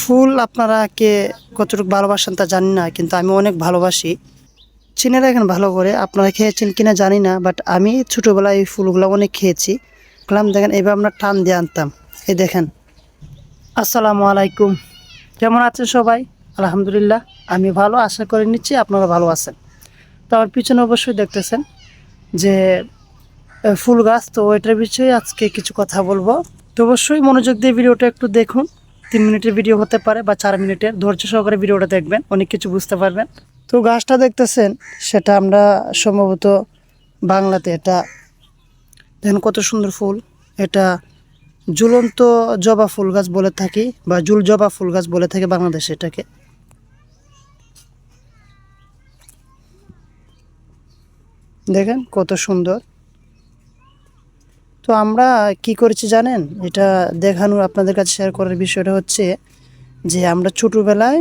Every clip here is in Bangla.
ফুল আপনারা কে কতটুকু ভালোবাসেন তা জানি না, কিন্তু আমি অনেক ভালোবাসি। চিনে রাখেন ভালো করে, আপনারা খেয়েছেন কিনা জানি না, বাট আমি ছোটোবেলায় এই ফুলগুলো অনেক খেয়েছি। দেখেন এবার আমরা টান দিয়ে আনতাম। এই দেখেন। আসসালামু আলাইকুম, কেমন আছেন সবাই? আলহামদুলিল্লাহ আমি ভালো, আশা করে নিচ্ছি আপনারা ভালো আছেন। তো আমার পিছনে অবশ্যই দেখতেছেন যে ফুল গাছ, তো ওইটার বিষয়ে আজকে কিছু কথা বলবো। তো অবশ্যই মনোযোগ দিয়ে ভিডিওটা একটু দেখুন। 3 মিনিটের ভিডিও হতে পারে বা 4 মিনিটের, ধৈর্য সহকারে ভিডিওটা দেখবেন, অনেক কিছু বুঝতে পারবেন। তো গাছটা দেখতেছেন, সেটা আমরা সম্ভবত বাংলাতে এটা দেখেন কত সুন্দর ফুল। এটা ঝুলন্ত জবা ফুল গাছ বলে থাকি, বা ঝুল জবা ফুল গাছ বলে থাকে বাংলাদেশে এটাকে। দেখেন কত সুন্দর। তো আমরা কি করেছি জানেন, এটা দেখানোর আপনাদের কাছে শেয়ার করার বিষয়টা হচ্ছে যে আমরা ছোটোবেলায়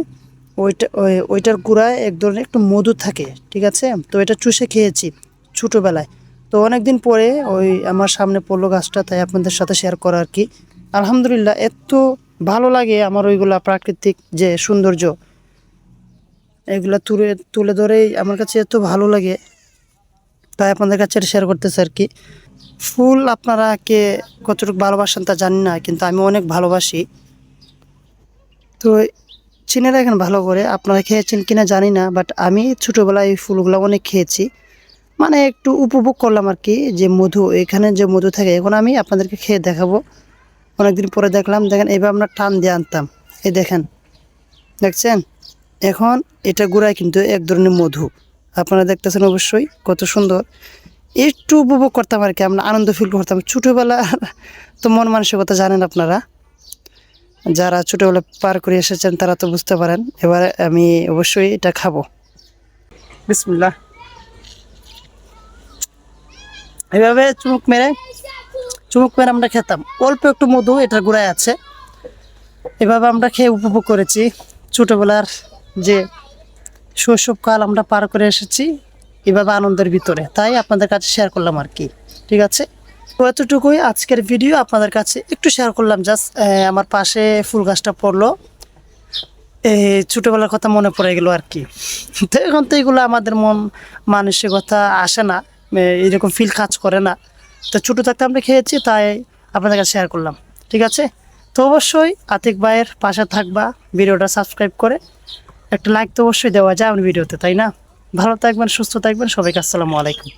ওইটার গোড়ায় এক ধরনের একটু মধু থাকে, ঠিক আছে? তো এটা চুষে খেয়েছি ছোটোবেলায়। তো অনেক দিন পরে ওই আমার সামনে পড়লো গাছটা, তাই আপনাদের সাথে শেয়ার করা আর কি। আলহামদুলিল্লাহ এত ভালো লাগে আমার ওইগুলা প্রাকৃতিক যে সৌন্দর্য, এগুলা তুলে তুলে ধরেই আমার কাছে এত ভালো লাগে, তাই আপনাদের কাছে শেয়ার করতেছে আর কি। ফুল আপনারা কে কতটুকু ভালোবাসেন তা জানি না, কিন্তু আমি অনেক ভালোবাসি। তো চিনে রাখেন ভালো করে, আপনারা খেয়েছেন কিনা জানি না, বাট আমি ছোটোবেলায় এই ফুলগুলো অনেক খেয়েছি। মানে একটু উপভোগ করলাম আর কি, যে মধু, এখানে যে মধু থাকে। এখন আমি আপনাদেরকে খেয়ে দেখাবো। অনেকদিন পরে দেখলাম, দেখেন এবার আমরা টান দিয়ে আনতাম। এই দেখেন, দেখছেন? এখন এটা গুড়ায় কিন্তু এক ধরনের মধু, আপনারা দেখতেছেন অবশ্যই কত সুন্দর। একটু উপভোগ করতাম আর কি, আমরা আনন্দ ফিল করতাম ছোটোবেলা। তো মন মানসিকতা জানেন আপনারা, যারা ছোটোবেলা পার করে এসেছেন তারা তো বুঝতে পারেন। এবার আমি অবশ্যই এটা খাবো। বিসমিল্লাহ। এভাবে চুমুক মেরে আমরা খেতাম। অল্প একটু মধু এটার গুঁড়ায় আছে, এভাবে আমরা খেয়ে উপভোগ করেছি ছোটোবেলার যে শৈশবকাল আমরা পার করে এসেছি এভাবে আনন্দের ভিতরে, তাই আপনাদের কাছে শেয়ার করলাম আর কি। ঠিক আছে, তো এতটুকুই আজকের ভিডিও, আপনাদের কাছে একটু শেয়ার করলাম। জাস্ট আমার পাশে ফুল গাছটা পড়লো, এই ছোটোবেলার কথা মনে পড়ে গেল আর কি। তো এখন তো এগুলো আমাদের মন মানসিকতা আসে না, এরকম ফিল কাজ করে না। তো ছোটো থাকতে আমরা খেয়েছি, তাই আপনাদের কাছে শেয়ার করলাম। ঠিক আছে, তো অবশ্যই আতিক ভাইয়ের পাশে থাকবা, ভিডিওটা সাবস্ক্রাইব করে একটা লাইক তো অবশ্যই দেওয়া যায় আমার ভিডিওতে, তাই না? ভালো থাকবেন, সুস্থ থাকবেন, সবাইকে আসসালামু আলাইকুম।